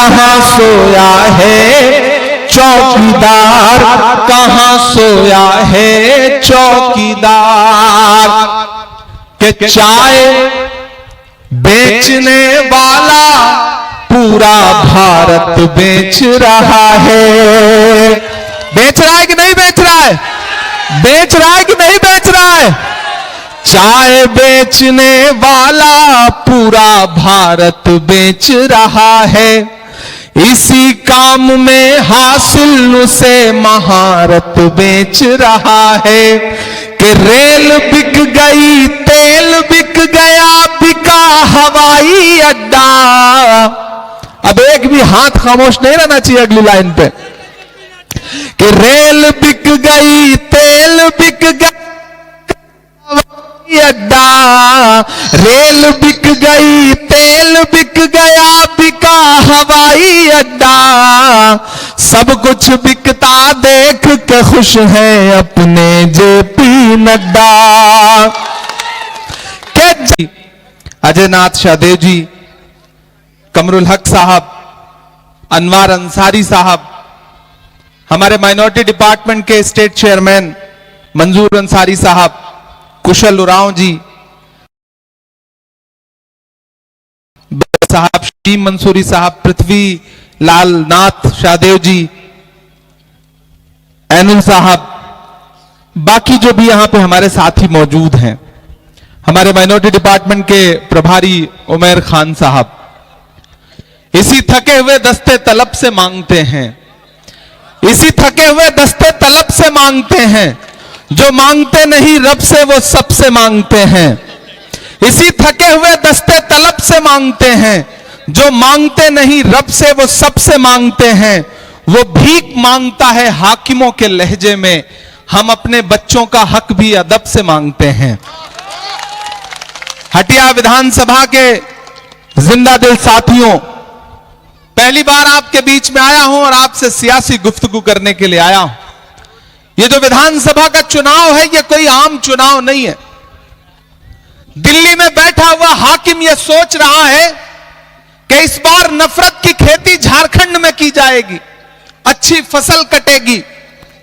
कहां सोया है चौकीदार, कहां सोया है चौकीदार। के चाय बेचने वाला पूरा भारत बेच रहा है। बेच रहा है कि नहीं बेच रहा है? बेच रहा है कि नहीं बेच रहा है? चाय बेचने वाला पूरा भारत बेच रहा है। इसी काम में हासिल उसे महारत बेच रहा है। कि रेल बिक गई, तेल बिक गया, बिका हवाई अड्डा। अब एक भी हाथ खामोश नहीं रहना चाहिए अगली लाइन पे। कि रेल बिक गई, तेल बिक गया, हवाई अड्डा। रेल बिक गई, तेल बिक गया, बिका हवाई अड्डा। सब कुछ बिकता देख के खुश है अपने जेपी नड्डा। क्या जी अजय नाथ शाहदेव जी, कमरुल हक साहब, अनवार अंसारी साहब, हमारे माइनॉरिटी डिपार्टमेंट के स्टेट चेयरमैन मंजूर अंसारी साहब, कुशल उरांव जी साहब, शीम मंसूरी साहब, पृथ्वी लाल नाथ शाहदेव जी, एनुल साहब, बाकी जो भी यहां पे हमारे साथी मौजूद हैं, हमारे माइनॉरिटी डिपार्टमेंट के प्रभारी उमर खान साहब, इसी थके हुए दस्ते तलब से मांगते हैं, इसी थके हुए दस्ते तलब से मांगते हैं। जो मांगते नहीं रब से वो सबसे मांगते हैं। इसी थके हुए दस्ते तलब से मांगते हैं। जो मांगते नहीं रब से वो सबसे मांगते हैं। वो भीख मांगता है हाकिमों के लहजे में, हम अपने बच्चों का हक भी अदब से मांगते हैं। हटिया विधानसभा के जिंदा दिल साथियों, पहली बार आपके बीच में आया हूं और आपसे सियासी गुफ्तगू करने के लिए आया हूं। ये जो विधानसभा का चुनाव है, ये कोई आम चुनाव नहीं है। दिल्ली में बैठा हुआ हाकिम यह सोच रहा है कि इस बार नफरत की खेती झारखंड में की जाएगी, अच्छी फसल कटेगी।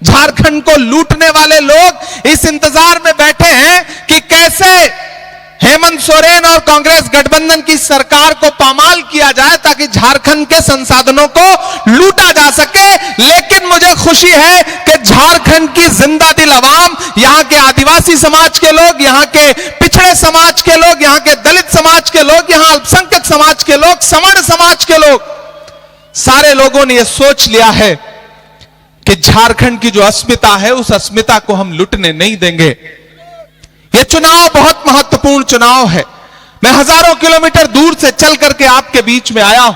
झारखंड को लूटने वाले लोग इस इंतजार में बैठे हैं कि कैसे हेमंत सोरेन और कांग्रेस गठबंधन की सरकार को पामाल किया जाए ताकि झारखंड के संसाधनों को लूटा जा सके। लेकिन मुझे खुशी है कि झारखंड की जिंदा दिल अवाम, यहां के आदिवासी समाज के लोग, यहां के पिछड़े समाज के लोग, यहां के दलित समाज के लोग, यहां अल्पसंख्यक समाज के लोग, सवर्ण समाज के लोग, सारे लोगों ने यह सोच लिया है कि झारखंड की जो अस्मिता है, उस अस्मिता को हम लुटने नहीं देंगे। यह चुनाव बहुत महत्वपूर्ण चुनाव है। मैं हजारों किलोमीटर दूर से चल करके आपके बीच में आया हूं।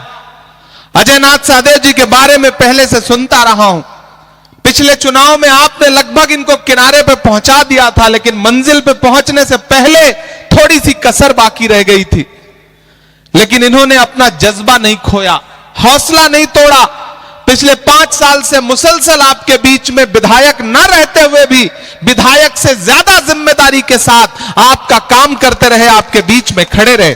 अजय नाथ शाहदेव जी के बारे में पहले से सुनता रहा हूं। पिछले चुनाव में आपने लगभग इनको किनारे पे पहुंचा दिया था, लेकिन मंजिल पे पहुंचने से पहले थोड़ी सी कसर बाकी रह गई थी। लेकिन इन्होंने अपना जज्बा नहीं खोया, हौसला नहीं तोड़ा। पिछले 5 साल से मुसलसल आपके बीच में विधायक न रहते हुए भी विधायक से ज्यादा जिम्मेदारी के साथ आपका काम करते रहे, आपके बीच में खड़े रहे।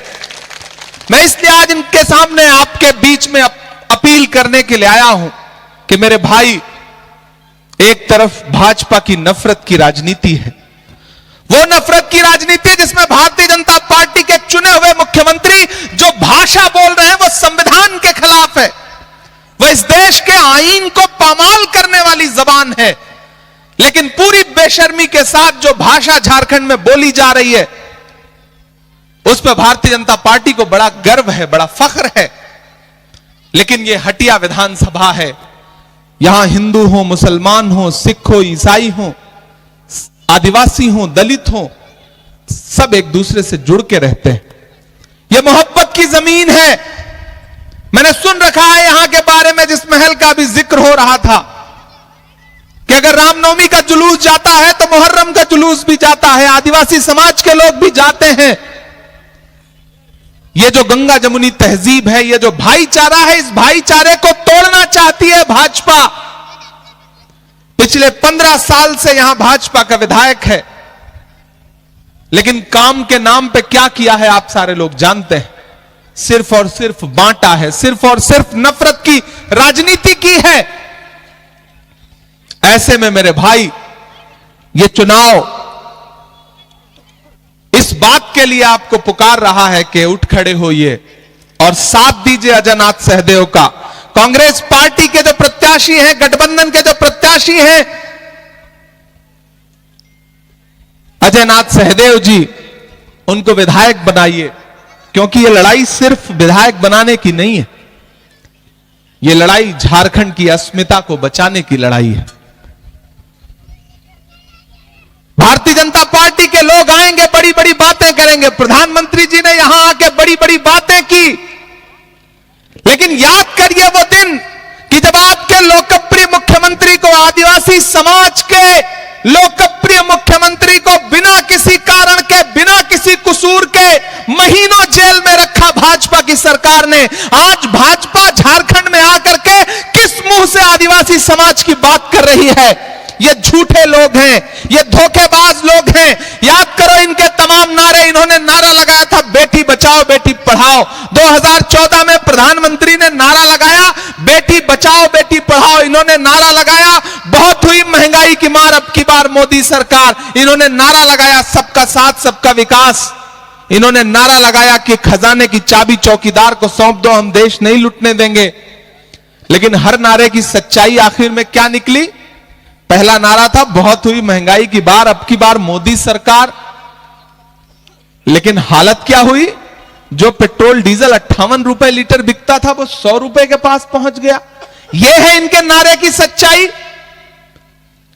मैं इसलिए आज इनके सामने आपके बीच में अपील करने के लिए आया हूं कि मेरे भाई, एक तरफ भाजपा की नफरत की राजनीति है, वो नफरत की राजनीति जिसमें भारतीय जनता पार्टी के चुने हुए मुख्यमंत्री जो भाषा बोल रहे हैं वो संविधान के खिलाफ है, वो इस देश के आईन को पामाल करने वाली जबान है। लेकिन पूरी बेशर्मी के साथ जो भाषा झारखंड में बोली जा रही है, उस पर भारतीय जनता पार्टी को बड़ा गर्व है, बड़ा फख्र है। लेकिन यह हटिया विधानसभा है, यहां हिंदू हो, मुसलमान हो, सिख हो, ईसाई हो, आदिवासी हो, दलित हो, सब एक दूसरे से जुड़ के रहते हैं। यह मोहब्बत की जमीन है। मैंने सुन रखा है यहां के बारे में, जिस महल का भी जिक्र हो रहा था, कि अगर रामनवमी का जुलूस जाता है तो मुहर्रम का जुलूस भी जाता है, आदिवासी समाज के लोग भी जाते हैं। यह जो गंगा जमुनी तहजीब है, यह जो भाईचारा है, इस भाईचारे को तोड़ना चाहती है भाजपा। पिछले 15 साल से यहां भाजपा का विधायक है, लेकिन काम के नाम पे क्या किया है आप सारे लोग जानते हैं। सिर्फ और सिर्फ बांटा है, सिर्फ और सिर्फ नफरत की राजनीति की है। ऐसे में मेरे भाई, ये चुनाव इस बात के लिए आपको पुकार रहा है कि उठ खड़े होइए और साथ दीजिए अजय नाथ सहदेव का। कांग्रेस पार्टी के जो प्रत्याशी हैं, गठबंधन के जो प्रत्याशी हैं, अजय नाथ सहदेव जी, उनको विधायक बनाइए, क्योंकि यह लड़ाई सिर्फ विधायक बनाने की नहीं है, यह लड़ाई झारखंड की अस्मिता को बचाने की लड़ाई है। भारतीय जनता पार्टी के लोग आएंगे, बड़ी बड़ी बातें करेंगे। प्रधानमंत्री जी ने यहां आके बड़ी बड़ी बातें की, लेकिन याद करिए वो दिन कि जब आपके लोकप्रिय मुख्यमंत्री को, आदिवासी समाज के लोकप्रिय मुख्यमंत्री को बिना किसी कारण के, बिना किसी कसूर के महीनों जेल में रखा भाजपा की सरकार ने। आज भाजपा झारखंड में आकर के किस मुंह से आदिवासी समाज की बात कर रही है? ये झूठे लोग हैं, ये धोखेबाज लोग हैं। याद करो इनके तमाम नारे, इन्होंने नारा लगाया था बेटी बचाओ बेटी पढ़ाओ। 2014 में प्रधानमंत्री ने नारा लगाया बेटी बचाओ बेटी पढ़ाओ, इन्होंने नारा लगाया बहुत हुई महंगाई की मार अब की बार मोदी सरकार, इन्होंने नारा लगाया सबका साथ सबका विकास, इन्होंने नारा लगाया कि खजाने की चाबी चौकीदार को सौंप दो, हम देश नहीं लुटने देंगे। लेकिन हर नारे की सच्चाई आखिर में क्या निकली? पहला नारा था बहुत हुई महंगाई की बार, अब की बार मोदी सरकार, लेकिन हालत क्या हुई? जो पेट्रोल डीजल 58 रुपए लीटर बिकता था वो 100 रुपए के पास पहुंच गया। यह है इनके नारे की सच्चाई।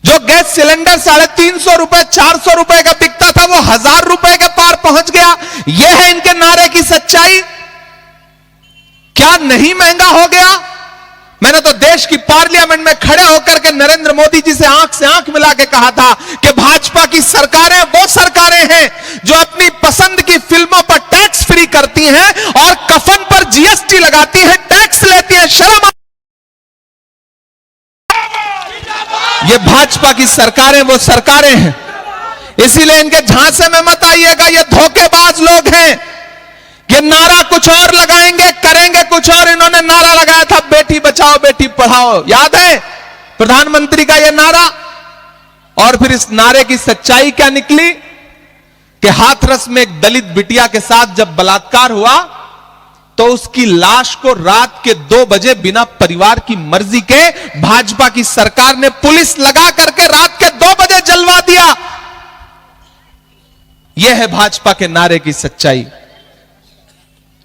जो गैस सिलेंडर 350 रुपए 400 रुपए का बिकता था वो 1000 रुपए के पार पहुंच गया। यह है इनके नारे की सच्चाई। क्या नहीं महंगा हो गया? मैंने तो देश की पार्लियामेंट में खड़े होकर के नरेंद्र मोदी जी से आंख मिला के कहा था कि भाजपा की सरकारें वो सरकारें हैं जो अपनी पसंद की फिल्मों पर टैक्स फ्री करती हैं और कफन पर जीएसटी लगाती हैं, टैक्स लेती हैं। शर्म! ये भाजपा की सरकारें वो सरकारें हैं। इसीलिए इनके झांसे में मत आइएगा, ये धोखेबाज लोग हैं। ये नारा कुछ और लगाएंगे, करेंगे कुछ और। इन्होंने नारा लगाया था बेटी बचाओ बेटी पढ़ाओ, याद है प्रधानमंत्री का यह नारा? और फिर इस नारे की सच्चाई क्या निकली कि हाथरस में एक दलित बिटिया के साथ जब बलात्कार हुआ तो उसकी लाश को रात के 2 बजे बिना परिवार की मर्जी के भाजपा की सरकार ने पुलिस लगा करके रात के 2 बजे जलवा दिया। यह है भाजपा के नारे की सच्चाई।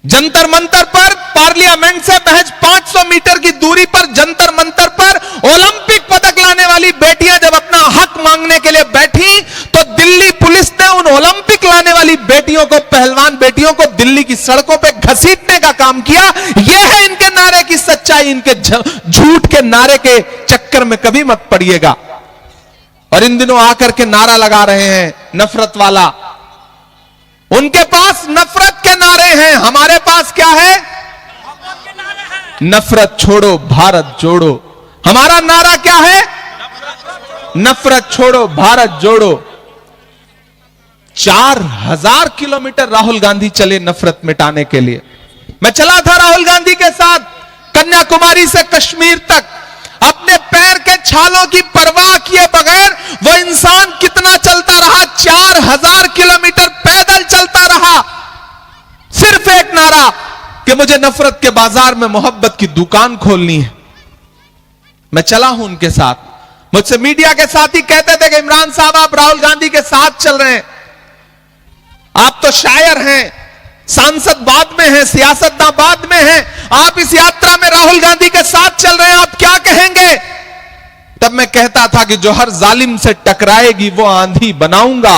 जंतर मंतर पर, पार्लियामेंट से महज 500 मीटर की दूरी पर जंतर मंतर पर ओलंपिक पदक लाने वाली बेटियां जब अपना हक मांगने के लिए बैठी तो दिल्ली पुलिस ने उन ओलंपिक लाने वाली बेटियों को, पहलवान बेटियों को दिल्ली की सड़कों पे घसीटने का काम किया। यह है इनके नारे की सच्चाई। इनके झूठ के नारे के चक्कर में कभी मत पड़िएगा। और इन दिनों आकर के नारा लगा रहे हैं नफरत वाला। उनके पास नफरत के नारे हैं, हमारे पास क्या है? नफरत छोड़ो भारत जोड़ो। हमारा नारा क्या है? नफरत छोड़ो भारत जोड़ो। 4000 किलोमीटर राहुल गांधी चले नफरत मिटाने के लिए। मैं चला था राहुल गांधी के साथ कन्याकुमारी से कश्मीर तक। अपने पैर के छालों की परवाह किए बगैर वो इंसान कितना चलता रहा? 4000 किलोमीटर पैदल चलता रहा। सिर्फ एक नारा कि मुझे नफरत के बाजार में मोहब्बत की दुकान खोलनी है। मैं चला हूं उनके साथ। मुझसे मीडिया के साथी कहते थे कि इमरान साहब आप राहुल गांधी के साथ चल रहे हैं, आप तो शायर हैं, सांसद बाद में हैं, सियासतदान बाद में हैं, आप इस यात्रा में राहुल गांधी के साथ चल रहे हैं, आप क्या कहेंगे? तब मैं कहता था कि जो हर जालिम से टकराएगी वो आंधी बनाऊंगा,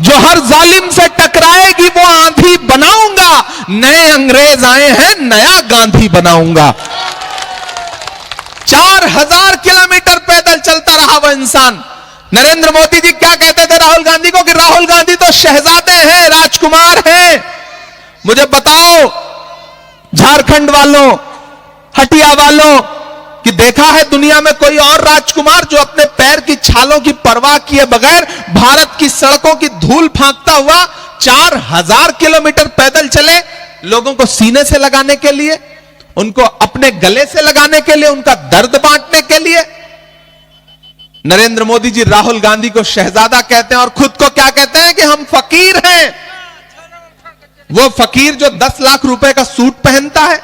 जो हर जालिम से टकराएगी वो आंधी बनाऊंगा। नए अंग्रेज आए हैं, नया गांधी बनाऊंगा। 4000 किलोमीटर पैदल चलता रहा वह इंसान। नरेंद्र मोदी जी क्या कहते थे राहुल गांधी को कि राहुल गांधी तो शहजादे हैं, राजकुमार हैं। मुझे बताओ झारखंड वालों, हटिया वालों, कि देखा है दुनिया में कोई और राजकुमार जो अपने पैर की छालों की परवाह किए बगैर भारत की सड़कों की धूल फांकता हुआ 4000 किलोमीटर पैदल चले? लोगों को सीने से लगाने के लिए, उनको अपने गले से लगाने के लिए, उनका दर्द बांटने के लिए। नरेंद्र मोदी जी राहुल गांधी को शहजादा कहते हैं और खुद को क्या कहते हैं कि हम फकीर हैं। वो फकीर जो 10 लाख रुपए का सूट पहनता है,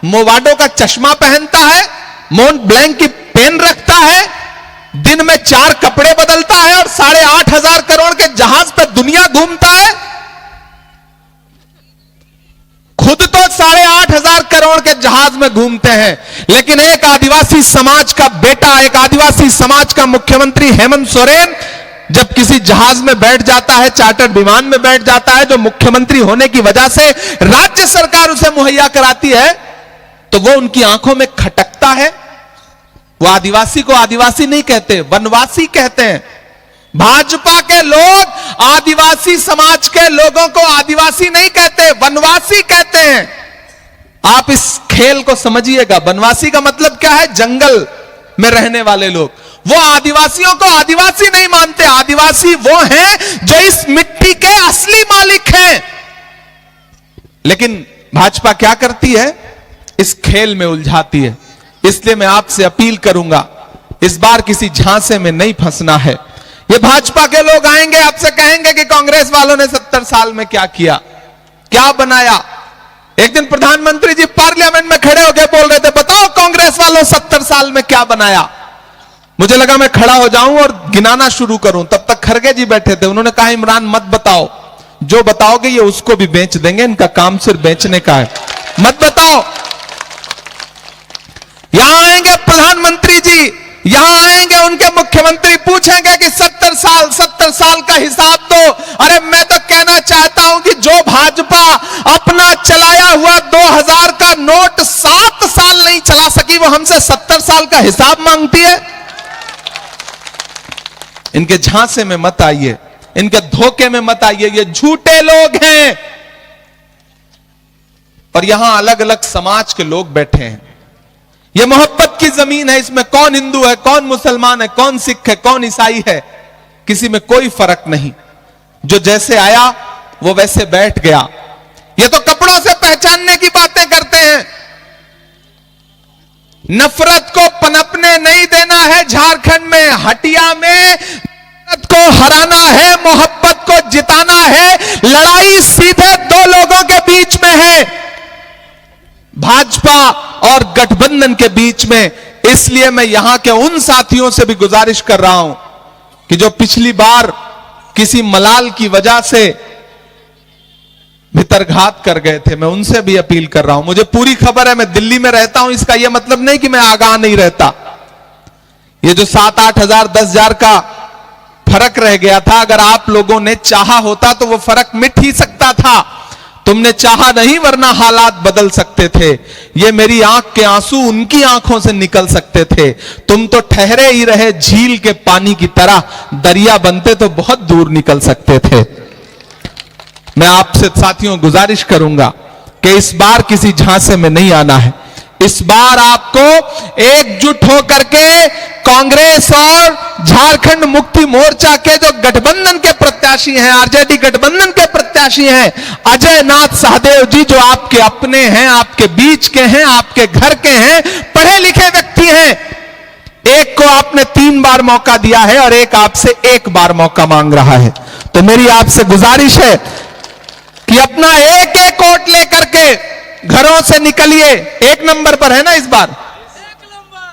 मोवाडो का चश्मा पहनता है, मोंट ब्लैंक की पेन रखता है, दिन में 4 कपड़े बदलता है और 8,500 करोड़ के जहाज पर दुनिया घूमता है। खुद तो 8,500 करोड़ के जहाज में घूमते हैं, लेकिन एक आदिवासी समाज का बेटा, एक आदिवासी समाज का मुख्यमंत्री हेमंत सोरेन जब किसी जहाज में बैठ जाता है, चार्टर्ड विमान में बैठ जाता है, जो मुख्यमंत्री होने की वजह से राज्य सरकार उसे मुहैया कराती है, तो वो उनकी आंखों में खटकता है। वो आदिवासी को आदिवासी नहीं कहते, वनवासी कहते हैं। भाजपा के लोग आदिवासी समाज के लोगों को आदिवासी नहीं कहते, वनवासी कहते हैं। आप इस खेल को समझिएगा। वनवासी का मतलब क्या है? जंगल में रहने वाले लोग। वो आदिवासियों को आदिवासी नहीं मानते। आदिवासी वो हैं जो इस मिट्टी के असली मालिक हैं। लेकिन भाजपा क्या करती है? इस खेल में उलझाती है। इसलिए मैं आपसे अपील करूंगा, इस बार किसी झांसे में नहीं फंसना है। ये भाजपा के लोग आएंगे, आपसे कहेंगे कि कांग्रेस वालों ने 70 साल में क्या किया, क्या बनाया। एक दिन प्रधानमंत्री जी पार्लियामेंट में खड़े होकर बोल रहे थे, बताओ कांग्रेस वालों 70 साल में क्या बनाया। मुझे लगा मैं खड़ा हो जाऊं और गिनाना शुरू करूं, तब तक खरगे जी बैठे थे। उन्होंने कहा, इमरान मत बताओ, जो बताओगे ये उसको भी बेच देंगे, इनका काम सिर्फ बेचने का है, मत बताओ। यहां आएंगे प्रधानमंत्री जी, यहां आएंगे उनके मुख्यमंत्री, पूछेंगे कि 70 साल का हिसाब दो। अरे मैं तो कहना चाहता हूं कि जो भाजपा अपना चलाया हुआ 2000 का नोट 7 साल नहीं चला सकी, वो हमसे 70 साल का हिसाब मांगती है। इनके झांसे में मत आइए, इनके धोखे में मत आइए। ये झूठे लोग हैं। और यहां अलग अलग समाज के लोग बैठे हैं। यह मोहब्बत की जमीन है। इसमें कौन हिंदू है, कौन मुसलमान है, कौन सिख है, कौन ईसाई है, किसी में कोई फर्क नहीं। जो जैसे आया वो वैसे बैठ गया। ये तो कपड़ों से पहचानने की बातें करते हैं। नफरत को पनपने नहीं देना है। झारखंड में, हटिया में नफरत को हराना है, मोहब्बत को जिताना है। लड़ाई सीधे 2 लोगों के बीच में है, भाजपा और गठबंधन के बीच में। इसलिए मैं यहां के उन साथियों से भी गुजारिश कर रहा हूं कि जो पिछली बार किसी मलाल की वजह से भितरघात कर गए थे, मैं उनसे भी अपील कर रहा हूं। मुझे पूरी खबर है, मैं दिल्ली में रहता हूं, इसका यह मतलब नहीं कि मैं आगाह नहीं रहता। ये जो 7-8 हजार 10,000 का फर्क रह गया था, अगर आप लोगों ने चाहा होता तो वो फर्क मिट ही सकता था। तुमने चाहा नहीं, वरना हालात बदल सकते थे। ये मेरी आंख के आंसू उनकी आंखों से निकल सकते थे। तुम तो ठहरे ही रहे झील के पानी की तरह, दरिया बनते तो बहुत दूर निकल सकते थे। मैं आपसे साथियों गुजारिश करूंगा कि इस बार किसी झांसे में नहीं आना है। इस बार आपको एकजुट होकर के कांग्रेस और झारखंड मुक्ति मोर्चा के जो गठबंधन के प्रत्याशी हैं, आरजेडी गठबंधन के प्रत्याशी हैं, अजय नाथ सहदेव जी, जो आपके अपने हैं, आपके बीच के हैं, आपके घर के हैं, पढ़े लिखे व्यक्ति हैं। एक को आपने 3 बार मौका दिया है और एक आपसे 1 बार मौका मांग रहा है। तो मेरी आपसे गुजारिश है कि अपना एक वोट लेकर के घरों से निकलिए। 1 नंबर पर है ना इस बार,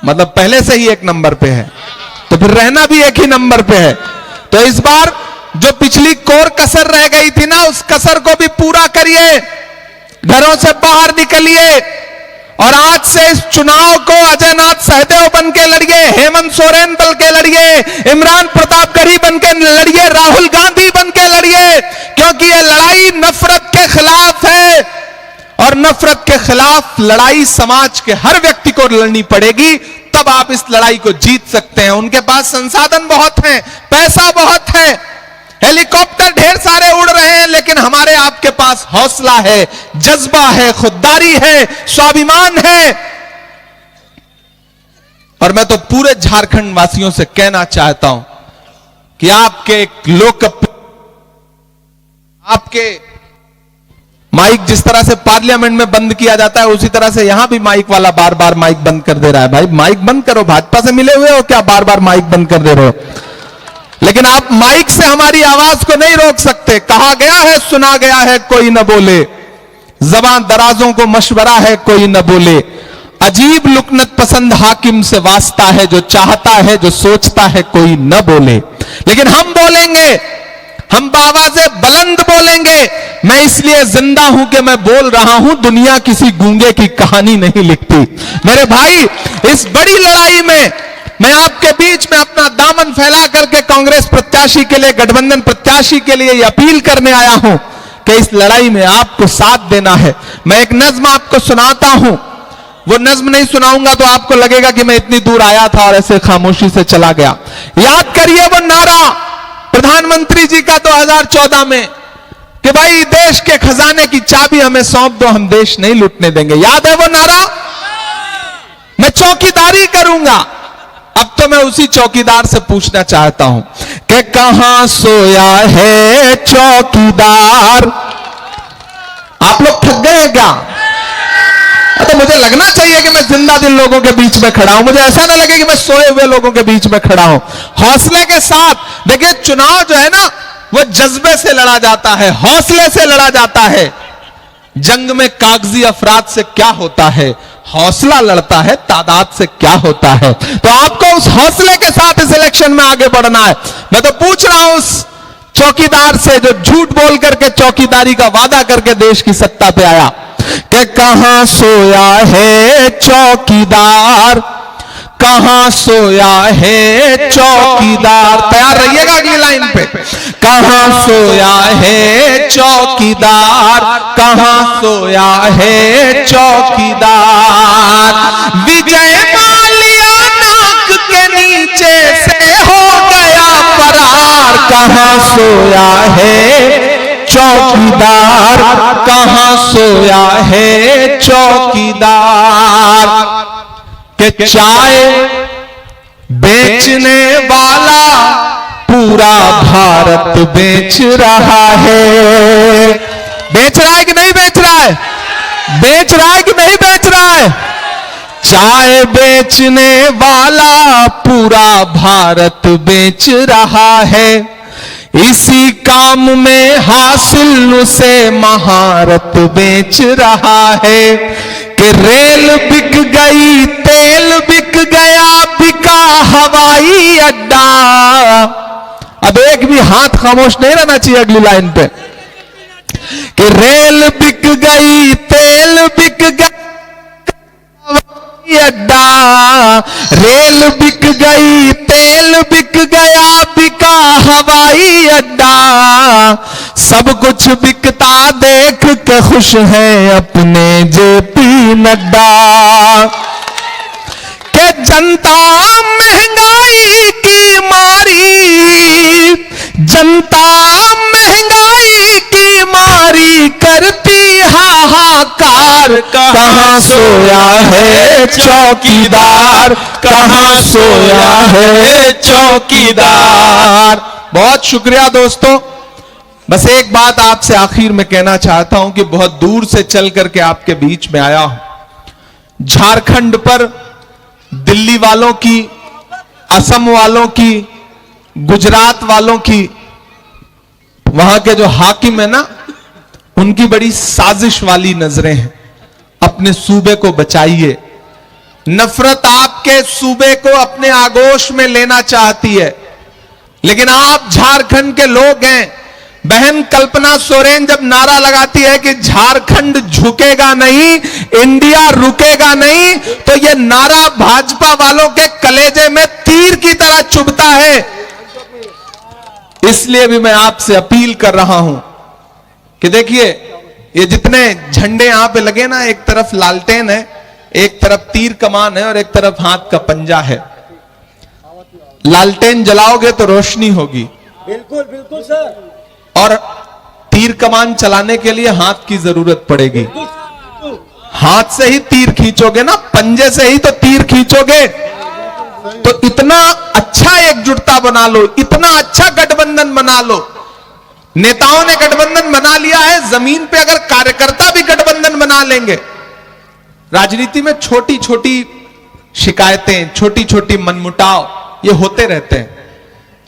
मतलब पहले से ही 1 नंबर पे है, तो फिर रहना भी 1 ही नंबर पे है। तो इस बार जो पिछली कोर कसर रह गई थी ना, उस कसर को भी पूरा करिए, घरों से बाहर निकलिए और आज से इस चुनाव को अजय नाथ सहदेव बन के लड़िए, हेमंत सोरेन बन के लड़िए, इमरान प्रतापगढ़ी बन के लड़िए, राहुल गांधी बन के लड़िए, क्योंकि यह लड़ाई नफरत के खिलाफ है और नफरत के खिलाफ लड़ाई समाज के हर व्यक्ति को लड़नी पड़ेगी। तब आप इस लड़ाई को जीत सकते हैं। उनके पास संसाधन बहुत हैं, पैसा बहुत है, हेलीकॉप्टर ढेर सारे उड़ रहे हैं, लेकिन हमारे आपके पास हौसला है, जज्बा है, खुददारी है, स्वाभिमान है। और मैं तो पूरे झारखंड वासियों से कहना चाहता हूं कि आपके लोकप्रिय, आपके माइक जिस तरह से पार्लियामेंट में बंद किया जाता है उसी तरह से यहां भी माइक वाला बार बार माइक बंद कर दे रहा है। भाई माइक बंद करो, भाजपा से मिले हुए हो क्या, बार बार माइक बंद कर दे रहे हो। लेकिन आप माइक से हमारी आवाज को नहीं रोक सकते। कहा गया है, सुना गया है, कोई न बोले, ज़बान दराजों को मशवरा है, कोई न बोले। अजीब लुकनत पसंद हाकिम से वास्ता है, जो चाहता है, जो सोचता है, कोई न बोले। लेकिन हम बोलेंगे, हम बावाज़े बुलंद बोलेंगे। मैं इसलिए जिंदा हूं कि मैं बोल रहा हूं, दुनिया किसी गूंगे की कहानी नहीं लिखती। मेरे भाई, इस बड़ी लड़ाई में मैं आपके बीच में अपना दामन फैला करके कांग्रेस प्रत्याशी के लिए, गठबंधन प्रत्याशी के लिए यह अपील करने आया हूं कि इस लड़ाई में आपको साथ देना है। मैं एक नज्म आपको सुनाता हूं, वो नज्म नहीं सुनाऊंगा तो आपको लगेगा कि मैं इतनी दूर आया था और ऐसे खामोशी से चला गया। याद करिए वो नारा प्रधानमंत्री जी का 2014 में कि भाई देश के खजाने की चाबी हमें सौंप दो, हम देश नहीं लूटने देंगे। याद है वो नारा? मैं चौकीदारी करूंगा। अब तो मैं उसी चौकीदार से पूछना चाहता हूं कि कहां सोया है चौकीदार। आप लोग थक गए हैं क्या? तो मुझे लगना चाहिए कि मैं जिंदा दिल लोगों के बीच में खड़ा हूं। मुझे ऐसा ना लगे कि मैं सोए हुए लोगों के बीच में खड़ा हूं। हौसले के साथ देखिए, चुनाव जो है ना वो जज्बे से लड़ा जाता है, हौसले से लड़ा जाता है। जंग में कागजी अफराद से क्या होता है, हौसला लड़ता है तादाद से क्या होता है। तो आपको उस हौसले के साथ इस इलेक्शन में आगे बढ़ना है। मैं तो पूछ रहा हूं उस चौकीदार से जो झूठ बोल करके चौकीदारी का वादा करके देश की सत्ता पे आया कि कहां सोया है चौकीदार, कहां सोया है चौकीदार। तैयार रहिएगा अगली लाइन पे। कहां सोया है चौकीदार, कहां सोया है चौकीदार। विजय माल्या नाक के नीचे से हो गया फरार। कहां सोया है चौकीदार, कहां सोया है चौकीदार। के चाय बेचने वाला पूरा भारत बेच रहा है। बेच रहा है कि नहीं बेच रहा है? बेच रहा है कि नहीं बेच रहा है? चाय बेचने वाला पूरा भारत बेच रहा है। इसी काम में हासिल उसे महारत बेच रहा है। कि रेल बिक गई, तेल बिक गया, बिका हवाई अड्डा। अब एक भी हाथ खामोश नहीं रहना चाहिए अगली लाइन पे। कि रेल बिक गई, तेल बिक गया, हवाई अड्डा। रेल बिक गई, तेल बिक गया, बिका हवाई अड्डा। सब कुछ बिकता देख के खुश हैं अपने जेपी नड्डा। के जनता महंगाई की मारी, जनता महंगाई की मारी करती हाहाकार। कहां सोया है चौकीदार, कहां सोया है चौकीदार। बहुत शुक्रिया दोस्तों। बस एक बात आपसे आखिर में कहना चाहता हूं कि बहुत दूर से चल करके आपके बीच में आया हूं। झारखंड पर दिल्ली वालों की, असम वालों की, गुजरात वालों की, वहां के जो हाकिम है ना, उनकी बड़ी साजिश वाली नजरें हैं। अपने सूबे को बचाइए। नफरत आपके सूबे को अपने आगोश में लेना चाहती है, लेकिन आप झारखंड के लोग हैं। बहन कल्पना सोरेन जब नारा लगाती है कि झारखंड झुकेगा नहीं, इंडिया रुकेगा नहीं, तो यह नारा भाजपा वालों के कलेजे में तीर की तरह चुभता है। इसलिए भी मैं आपसे अपील कर रहा हूं कि देखिए, ये जितने झंडे यहां पे लगे ना, एक तरफ लालटेन है, एक तरफ तीर कमान है और एक तरफ हाथ का पंजा है। लालटेन जलाओगे तो रोशनी होगी, बिल्कुल बिल्कुल सर, और तीर कमान चलाने के लिए हाथ की जरूरत पड़ेगी। हाथ से ही तीर खींचोगे ना, पंजे से ही तो तीर खींचोगे। तो इतना अच्छा एकजुटता बना लो, इतना अच्छा गठबंधन बना लो नेताओं ने गठबंधन बना लिया है, जमीन पे अगर कार्यकर्ता भी गठबंधन बना लेंगे, राजनीति में छोटी छोटी शिकायतें, छोटी छोटी मनमुटाव ये होते रहते हैं।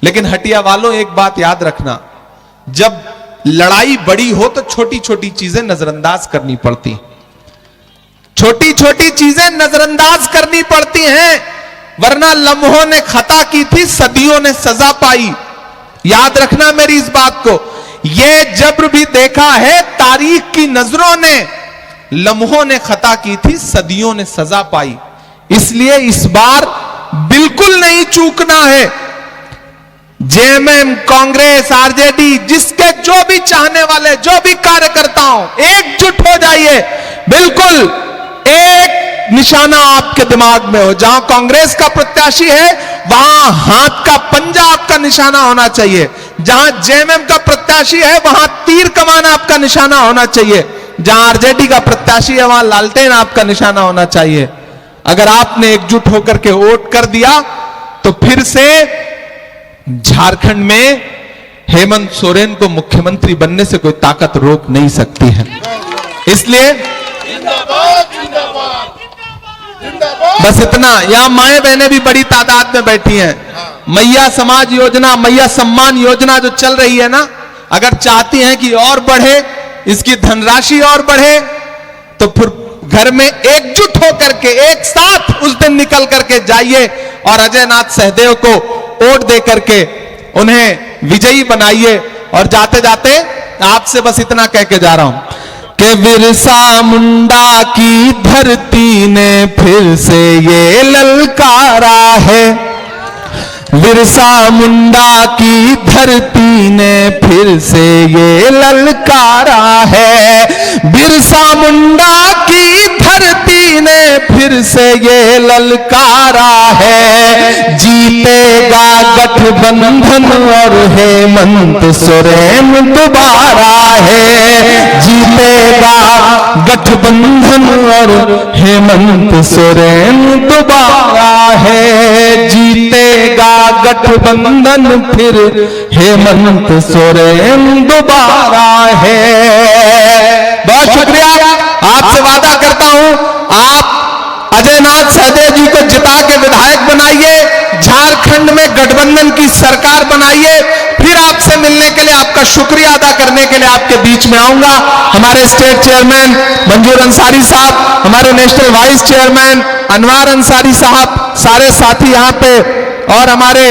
लेकिन हटिया वालों, एक बात याद रखना, जब लड़ाई बड़ी हो तो छोटी छोटी चीजें नजरअंदाज करनी पड़ती, छोटी छोटी चीजें नजरअंदाज करनी पड़ती हैं, वरना लम्हों ने खता की थी, सदियों ने सजा पाई। याद रखना मेरी इस बात को, यह जब्र भी देखा है तारीख की नजरों ने, लम्हों ने खता की थी, सदियों ने सजा पाई। इसलिए इस बार बिल्कुल नहीं चूकना है। जेएमएम, कांग्रेस, आरजेडी, जिसके जो भी चाहने वाले, जो भी कार्यकर्ता हो, एकजुट हो जाइए। बिल्कुल एक निशाना आपके दिमाग में हो, जहां कांग्रेस का प्रत्याशी है वहां हाथ का पंजा आपका निशाना होना चाहिए, जहां जेएमएम का प्रत्याशी है वहां तीर कमान आपका निशाना होना चाहिए, जहां आरजेडी का प्रत्याशी है वहां लालटेन आपका निशाना होना चाहिए। अगर आपने एकजुट होकर के वोट कर दिया तो फिर से झारखंड में हेमंत सोरेन को मुख्यमंत्री बनने से कोई ताकत रोक नहीं सकती है। इसलिए बस इतना, यहां माएं बहनें भी बड़ी तादाद में बैठी हैं। मैया समाज योजना, मैया सम्मान योजना जो चल रही है ना, अगर चाहती हैं कि और बढ़े, इसकी धनराशि और बढ़े, तो फिर घर में एकजुट होकर के एक साथ उस दिन निकल करके जाइए और अजय नाथ सहदेव को वोट दे करके उन्हें विजयी बनाइए। और जाते जाते आपसे बस इतना कह के जा रहा हूं कि बिरसा मुंडा की धरती ने फिर से ये ललकारा है, बिरसा मुंडा की धरती ने फिर से ये ललकारा है, बिरसा मुंडा की धरती ने फिर से ये ललकारा है। जीतेगा गठबंधन और हेमंत सोरेन दोबारा है, जीतेगा गठबंधन और हेमंत सोरेन दोबारा है, जीतेगा गठबंधन फिर हेमंत सोरेन दोबारा है। बहुत शुक्रिया, आपसे वादा करता हूं आप अजय नाथ सहदेव जी को जिता के विधायक बनाइए, झारखंड में गठबंधन की सरकार बनाइए। फिर आपसे मिलने के लिए, आपका शुक्रिया अदा करने के लिए आपके बीच में आऊंगा। हमारे स्टेट चेयरमैन मंजूर अंसारी साहब, हमारे नेशनल वाइस चेयरमैन अनवार अंसारी साहब, सारे साथी यहां पे, और हमारे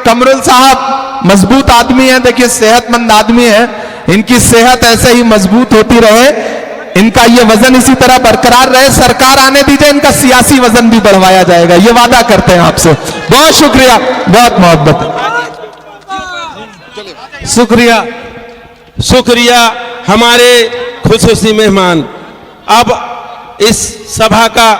कमरुल साहब मजबूत आदमी हैं, देखिए सेहतमंद आदमी है, इनकी सेहत ऐसे ही मजबूत होती रहे, इनका ये वजन इसी तरह बरकरार रहे, सरकार आने दीजिए, इनका सियासी वजन भी बढ़वाया जाएगा, ये वादा करते हैं आपसे। बहुत शुक्रिया, बहुत मोहब्बत। शुक्रिया, शुक्रिया हमारे खुसूसी मेहमान। अब इस सभा का